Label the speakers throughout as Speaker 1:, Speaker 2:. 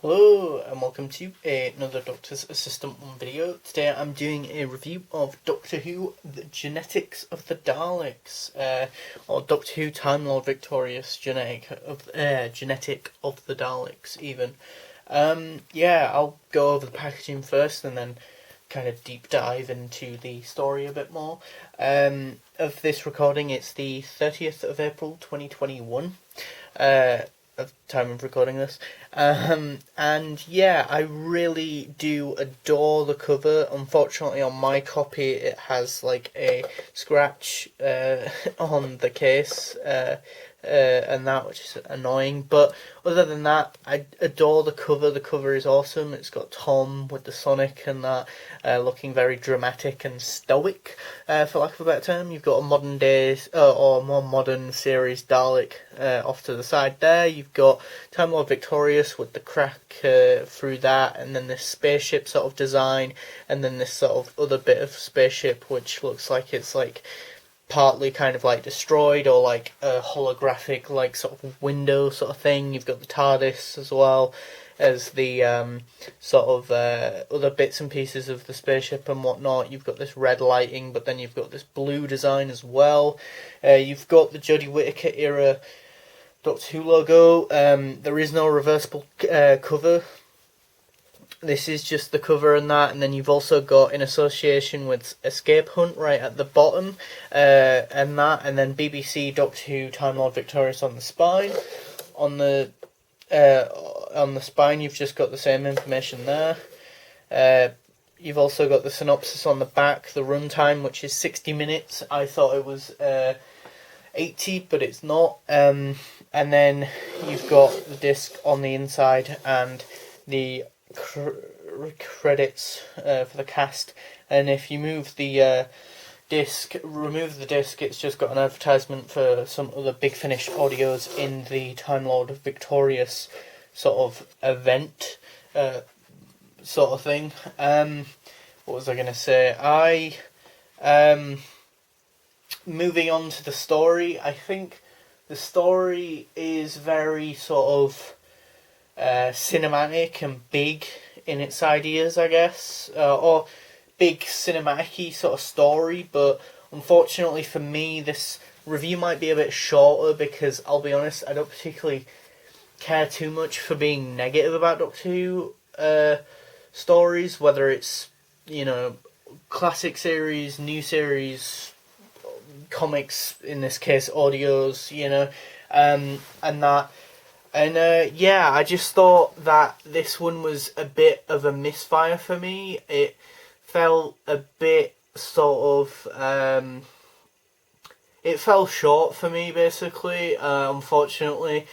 Speaker 1: Hello and welcome to another Doctor's Assistant 1 video. Today I'm doing a review of Doctor Who, The Genetics of the Daleks, or Doctor Who Time Lord Victorious Genetic of the Daleks even. I'll go over the packaging first and then kind of deep dive into the story a bit more. Of this recording, it's the 30th of April 2021. Of time of recording this, I really do adore the cover. Unfortunately, on my copy, it has like a scratch on the case, and that, which is annoying. But other than that, I adore the cover. The cover is awesome. It's got Tom with the Sonic and that, looking very dramatic and stoic, for lack of a better term. You've got a modern day, or more modern series Dalek off to the side there. You've got Time Lord Victorious with the crack through that, and then this spaceship sort of design, and then this sort of other bit of spaceship which looks like it's like partly kind of like destroyed, or like a holographic like sort of window sort of thing. You've got the TARDIS as well as the other bits and pieces of the spaceship and whatnot. You've got this red lighting, but then you've got this blue design as well. You've got the Jodie Whittaker era Doctor Who logo. There is no reversible cover. This is just the cover and that, and then you've also got in association with Escape Hunt right at the bottom, and that, and then BBC Doctor Who Time Lord Victorious on the spine. On the spine, you've just got the same information there. You've also got the synopsis on the back, the runtime, which is 60 minutes. I thought it was 80, but it's not. And then you've got the disc on the inside and the credits for the cast. And if you remove the disc, it's just got an advertisement for some other Big Finish audios in the Time Lord Victorious sort of event, sort of thing. What was I going to say? Moving on to the story, I think the story is very sort of cinematic and big in its ideas, I guess, or big cinematic-y sort of story, but unfortunately for me, this review might be a bit shorter because, I'll be honest, I don't particularly care too much for being negative about Doctor Who stories, whether it's, classic series, new series, comics, in this case audios, and that. And I just thought that this one was a bit of a misfire for me. It felt a bit sort of it fell short for me, basically, unfortunately.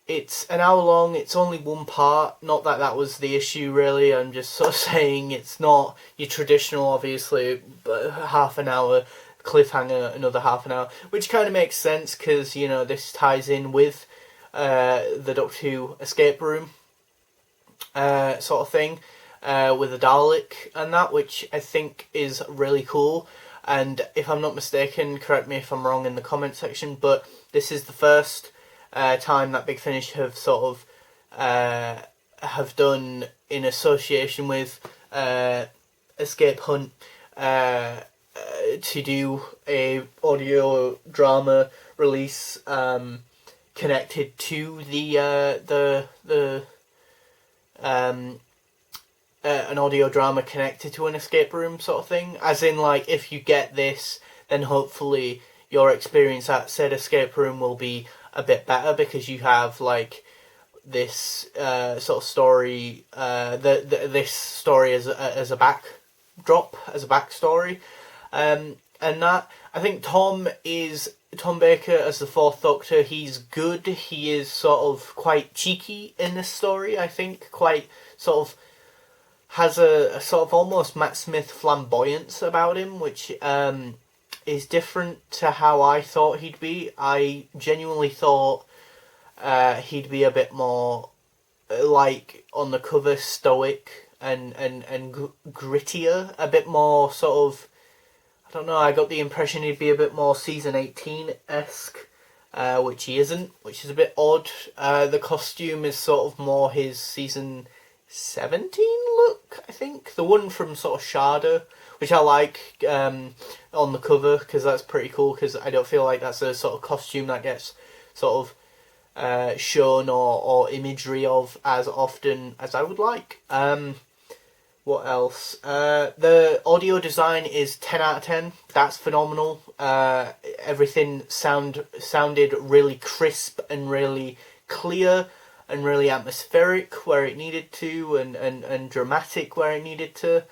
Speaker 1: It's an hour long, it's only one part. Not that that was the issue, really. I'm just sort of saying it's not your traditional, obviously, half an hour cliffhanger, another half an hour, which kind of makes sense because, this ties in with the Doctor Who escape room sort of thing, with the Dalek and that, which I think is really cool. And if I'm not mistaken, correct me if I'm wrong in the comment section, but this is the first time that Big Finish have sort of have done in association with Escape Hunt to do a audio drama release connected to an audio drama connected to an escape room sort of thing. As in, like, if you get this, then hopefully your experience at said escape room will be a bit better because you have like this sort of story, this story as a backdrop, as a backstory, and that, I think Tom Baker as the Fourth Doctor, he's good. He is sort of quite cheeky in this story, I think, quite sort of has a sort of almost Matt Smith flamboyance about him, which is different to how I thought he'd be. I genuinely thought he'd be a bit more, like, on the cover, stoic and grittier, a bit more sort of, I don't know, I got the impression he'd be a bit more Season 18-esque, which he isn't, which is a bit odd. The costume is sort of more his season 17 look, I think. The one from sort of Sharda, which I like on the cover, because that's pretty cool, because I don't feel like that's a sort of costume that gets sort of shown or imagery of as often as I would like. What else? The audio design is 10 out of 10. That's phenomenal. Everything sounded really crisp and really clear and really atmospheric where it needed to, and dramatic where it needed to.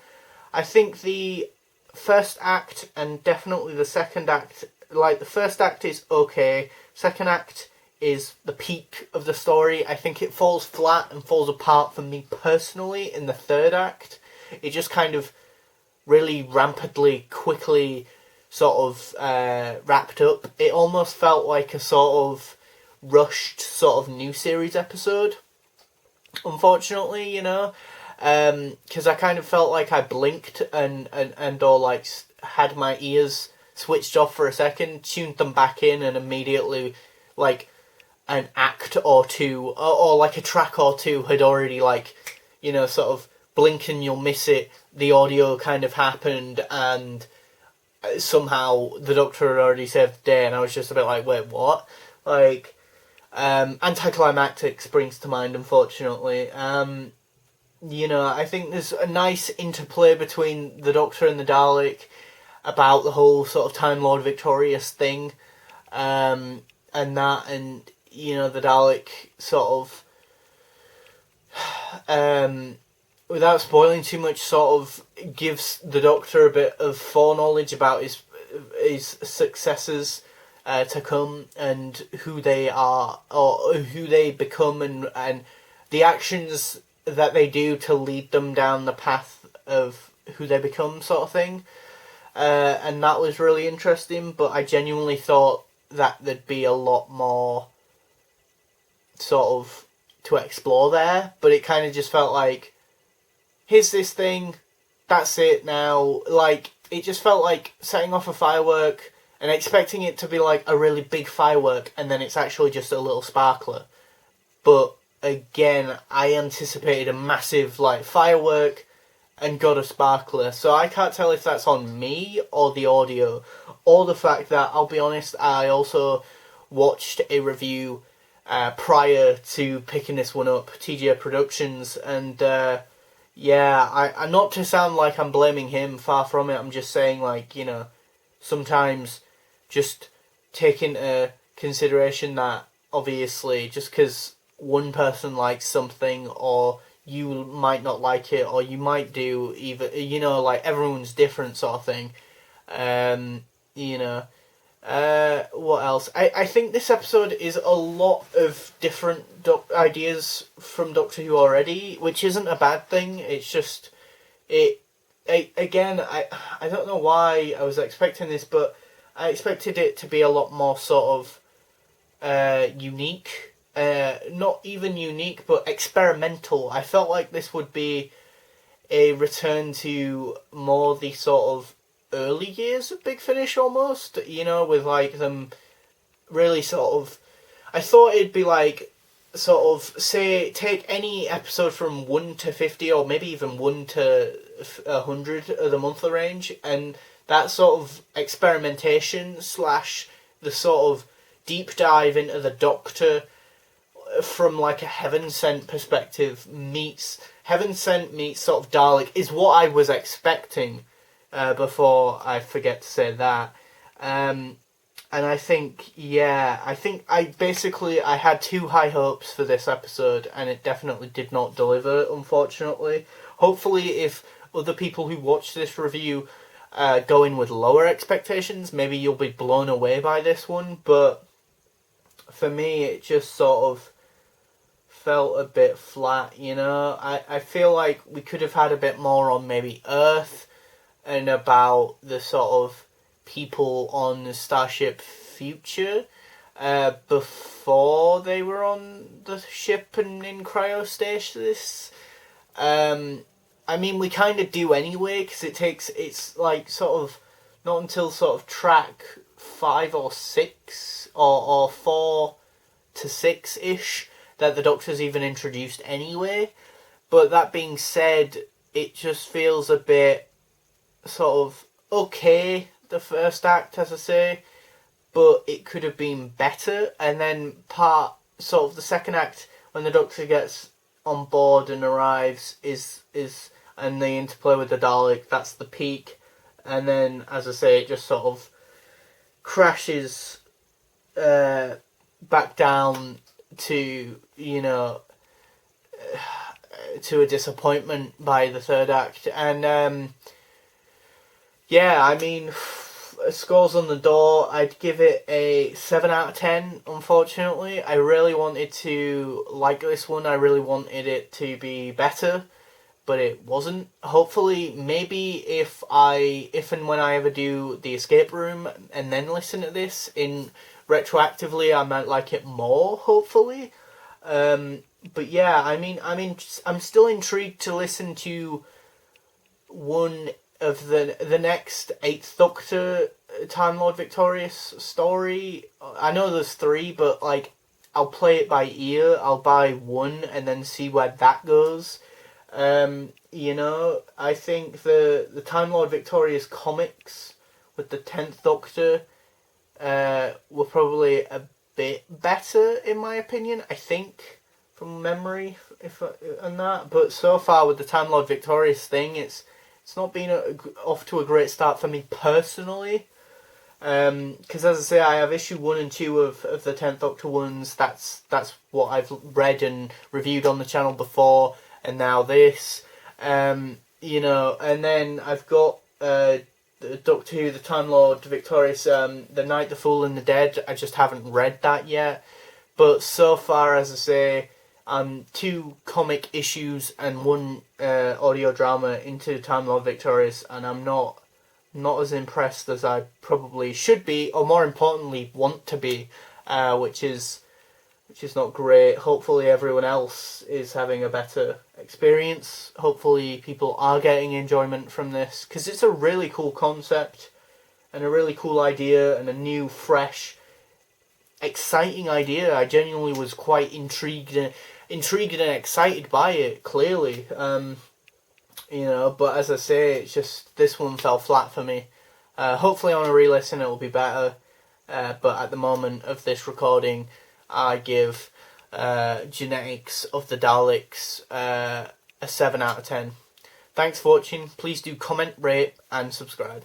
Speaker 1: I think the first act and definitely the second act, like the first act is okay, second act is the peak of the story. I think it falls flat and falls apart for me personally in the third act. It just kind of really rampantly, quickly sort of wrapped up. It almost felt like a sort of rushed sort of new series episode, unfortunately, because I kind of felt like I blinked and or like had my ears switched off for a second, tuned them back in, and immediately like an act or two or like a track or two had already like, sort of blink and you'll miss it, the audio kind of happened, and somehow the Doctor had already saved the day, and I was just a bit like, wait, what? Like, anticlimactic springs to mind, unfortunately. I think there's a nice interplay between the Doctor and the Dalek about the whole sort of Time Lord Victorious thing, and that, and, the Dalek sort of, without spoiling too much, sort of gives the Doctor a bit of foreknowledge about his successors to come, and who they are, or who they become, and the actions that they do to lead them down the path of who they become, sort of thing. And that was really interesting, but I genuinely thought that there'd be a lot more sort of to explore there, but it kind of just felt like, here's this thing, that's it now. Like, it just felt like setting off a firework and expecting it to be like a really big firework, and then it's actually just a little sparkler. But again, I anticipated a massive like firework and got a sparkler, so I can't tell if that's on me or the audio, or the fact that, I'll be honest, I also watched a review prior to picking this one up, TGA Productions, and I'm not to sound like I'm blaming him, far from it. I'm just saying, like, sometimes just take into consideration that, obviously, just because one person likes something, or you might not like it, or you might do, even, like, everyone's different, sort of thing. What else? I think this episode is a lot of different ideas from Doctor Who already, which isn't a bad thing. It's just, I don't know why I was expecting this, but I expected it to be a lot more sort of unique. Not even unique, but experimental. I felt like this would be a return to more the sort of early years of Big Finish, almost, with like them really sort of, I thought it'd be like, sort of, say, take any episode from 1 to 50, or maybe even 1 to 100 of the monthly range, and that sort of experimentation slash the sort of deep dive into the Doctor from like a Heaven Sent perspective meets Heaven Sent meets sort of Dalek is what I was expecting. Before I forget to say that. And I think, I had too high hopes for this episode, and it definitely did not deliver, unfortunately. Hopefully, if other people who watch this review go in with lower expectations, maybe you'll be blown away by this one, but for me, it just sort of felt a bit flat, I feel like we could have had a bit more on maybe Earth, and about the sort of people on the Starship Future before they were on the ship and in cryostasis. I mean, we kind of do anyway, because it's like sort of not until sort of track 5 or 6 or 4 to 6 ish that the Doctor's even introduced anyway. But that being said, it just feels a bit sort of okay, the first act, as I say, but it could have been better. And then sort of the second act, when the Doctor gets on board and arrives, is and the interplay with the Dalek, that's the peak. And then, as I say, it just sort of crashes back down to, to a disappointment by the third act. And yeah, I mean, scores on the door, I'd give it a 7 out of 10, unfortunately. I really wanted to like this one, I really wanted it to be better, but it wasn't. Hopefully, maybe if and when I ever do the escape room and then listen to this retroactively, I might like it more, hopefully. But yeah, I mean, I'm still intrigued to listen to one of the next Eighth Doctor Time Lord Victorious story. I know there's 3, but like, I'll play it by ear. I'll buy one and then see where that goes. I think the Time Lord Victorious comics with the 10th Doctor were probably a bit better, in my opinion, I think, from memory, and that. But so far with the Time Lord Victorious thing, it's not been off to a great start for me personally. Because as I say, I have issue 1 and 2 of the 10th Doctor ones. That's what I've read and reviewed on the channel before, and now this. And then I've got the Doctor Who, the Time Lord Victorious, The Night, the Fool and the Dead. I just haven't read that yet. But so far, as I say, I'm 2 comic issues and 1 audio drama into Time Lord Victorious, and I'm not as impressed as I probably should be, or more importantly, want to be, which is not great. Hopefully everyone else is having a better experience. Hopefully people are getting enjoyment from this, because it's a really cool concept and a really cool idea and a new, fresh, exciting idea. I genuinely was quite intrigued and excited by it, clearly. But as I say, it's just, this one fell flat for me. Hopefully on a re-listen it will be better. But at the moment of this recording, I give Genetics of the Daleks a 7 out of 10. Thanks for watching. Please do comment, rate and subscribe.